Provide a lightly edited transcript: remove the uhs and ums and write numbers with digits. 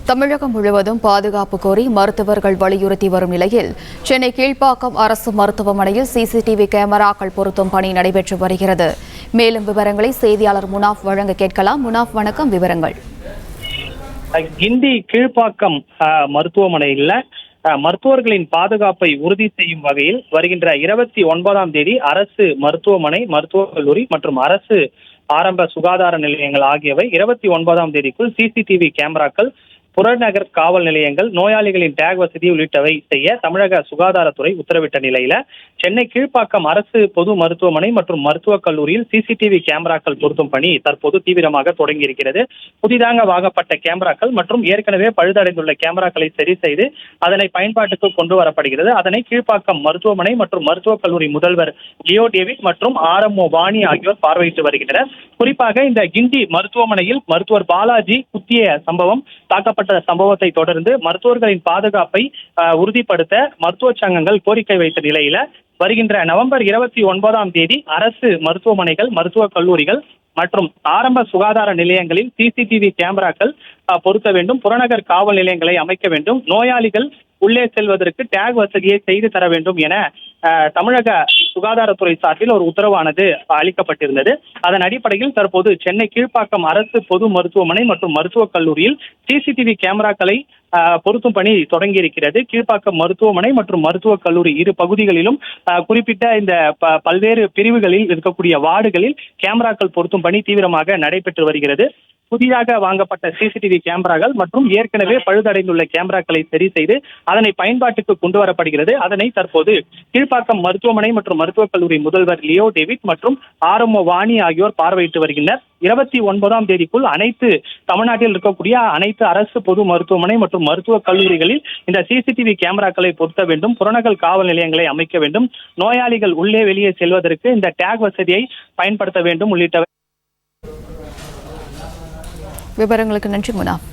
தமிழகம் முழுவதும் பாதுகாப்பு கோரி மருத்துவர்கள் வலியுறுத்தி வரும் நிலையில் சென்னை கீழ்ப்பாக்கம் அரசு மருத்துவமனையில் சிசிடிவி கேமராக்கள் பொருத்தும் பணி நடைபெற்று வருகிறது. மேலும் விவரங்களை செய்தியாளர் முனாஃப் வழங்க கேட்கலாம். முனாஃப், வணக்கம். விவரங்கள். கிண்டி கீழ்ப்பாக்கம் மருத்துவமனையில் மருத்துவர்களின் பாதுகாப்பை உறுதி செய்யும் வகையில் வருகின்ற 29ஆம் தேதி அரசு மருத்துவமனை, மருத்துவக் கல்லூரி மற்றும் அரசு ஆரம்ப சுகாதார நிலையங்கள் ஆகியவை 29ஆம் தேதிக்குள் சிசிடிவி கேமராக்கள், புறநகர் காவல் நிலையங்கள், நோயாளிகளின் டேக் வசதி உள்ளிட்டவை செய்ய தமிழக சுகாதாரத்துறை உத்தரவிட்ட நிலையில சென்னை கீழ்ப்பாக்கம் அரசு பொது மருத்துவமனை மற்றும் மருத்துவக் கல்லூரியில் சிசிடிவி கேமராக்கள் பொருத்தும் பணி தற்போது தீவிரமாக தொடங்கியிருக்கிறது. புதிதாக வாங்கப்பட்ட கேமராக்கள் மற்றும் ஏற்கனவே பழுதடைந்துள்ள கேமராக்களை சரி செய்து அதனை பயன்பாட்டுக்கு கொண்டு வரப்படுகிறது. அதனை கீழ்ப்பாக்கம் மருத்துவமனை மற்றும் மருத்துவக் கல்லூரி முதல்வர் லியோ டேவிட் மற்றும் RMO வாணி ஆகியோர் பார்வையிட்டு வருகின்றனர். குறிப்பாக இந்த கிண்டி மருத்துவமனையில் மருத்துவர் பாலாஜி குத்திய சம்பவம், தாக்கப்பட்ட சம்பவத்தை தொடர்ந்து மருத்துவர்களின் பாதுகாப்பை உறுதிப்படுத்த மருத்துவ சங்கங்கள் கோரிக்கை வைத்த நிலையில வருகின்ற நவம்பர் 29ஆம் தேதி அரசு மருத்துவமனைகள், மருத்துவக் கல்லூரிகள் மற்றும் ஆரம்ப சுகாதார நிலையங்களில் சிசிடிவி கேமராக்கள் பொருத்த வேண்டும், புறநகர் காவல் நிலையங்களை அமைக்க வேண்டும், நோயாளிகள் உள்ளே செல்வதற்கு டேக் வசதியை செய்து தர வேண்டும் என தமிழக சுகாதாரத்துறை சார்பில் ஒரு உத்தரவானது அளிக்கப்பட்டிருந்தது. அதன் அடிப்படையில் தற்போது சென்னை கீழ்ப்பாக்கம் அரசு பொது மருத்துவமனை மற்றும் மருத்துவக் கல்லூரியில் சிசிடிவி கேமராக்களை பொருத்தும் பணி தொடங்கியிருக்கிறது. கீழ்ப்பாக்கம் மருத்துவமனை மற்றும் மருத்துவக் கல்லூரி இரு பகுதிகளிலும் குறிப்பிட்ட இந்த பல்வேறு பிரிவுகளில் இருக்கக்கூடிய வார்டுகளில் கேமராக்கள் பொருத்தும் பணி தீவிரமாக நடைபெற்று வருகிறது. புதிதாக வாங்கப்பட்ட சிசிடிவி கேமராக்கள் மற்றும் ஏற்கனவே பழுதடைந்துள்ள கேமராக்களை சரி செய்து அதனை பயன்பாட்டுக்கு கொண்டு வரப்படுகிறது. அதனை தற்போது கீழ்ப்பாக்கம் மருத்துவமனை மற்றும் மருத்துவக் கல்லூரி முதல்வர் லியோ டேவிட் மற்றும் RMO வாணி ஆகியோர் பார்வையிட்டு வருகின்றனர். 29ஆம் தேதிக்குள் அனைத்து தமிழ்நாட்டில் இருக்கக்கூடிய அனைத்து அரசு பொது மருத்துவமனை மற்றும் மருத்துவக் கல்லூரிகளில் இந்த சிசிடிவி கேமராக்களை பொருத்த வேண்டும், புறநகர் காவல் நிலையங்களை அமைக்க வேண்டும், நோயாளிகள் உள்ளே வெளியே செல்வதற்கு இந்த டேக் வசதியை பயன்படுத்த வேண்டும் உள்ளிட்டவை. விவரங்களுக்கு நன்றி முனாஃப்.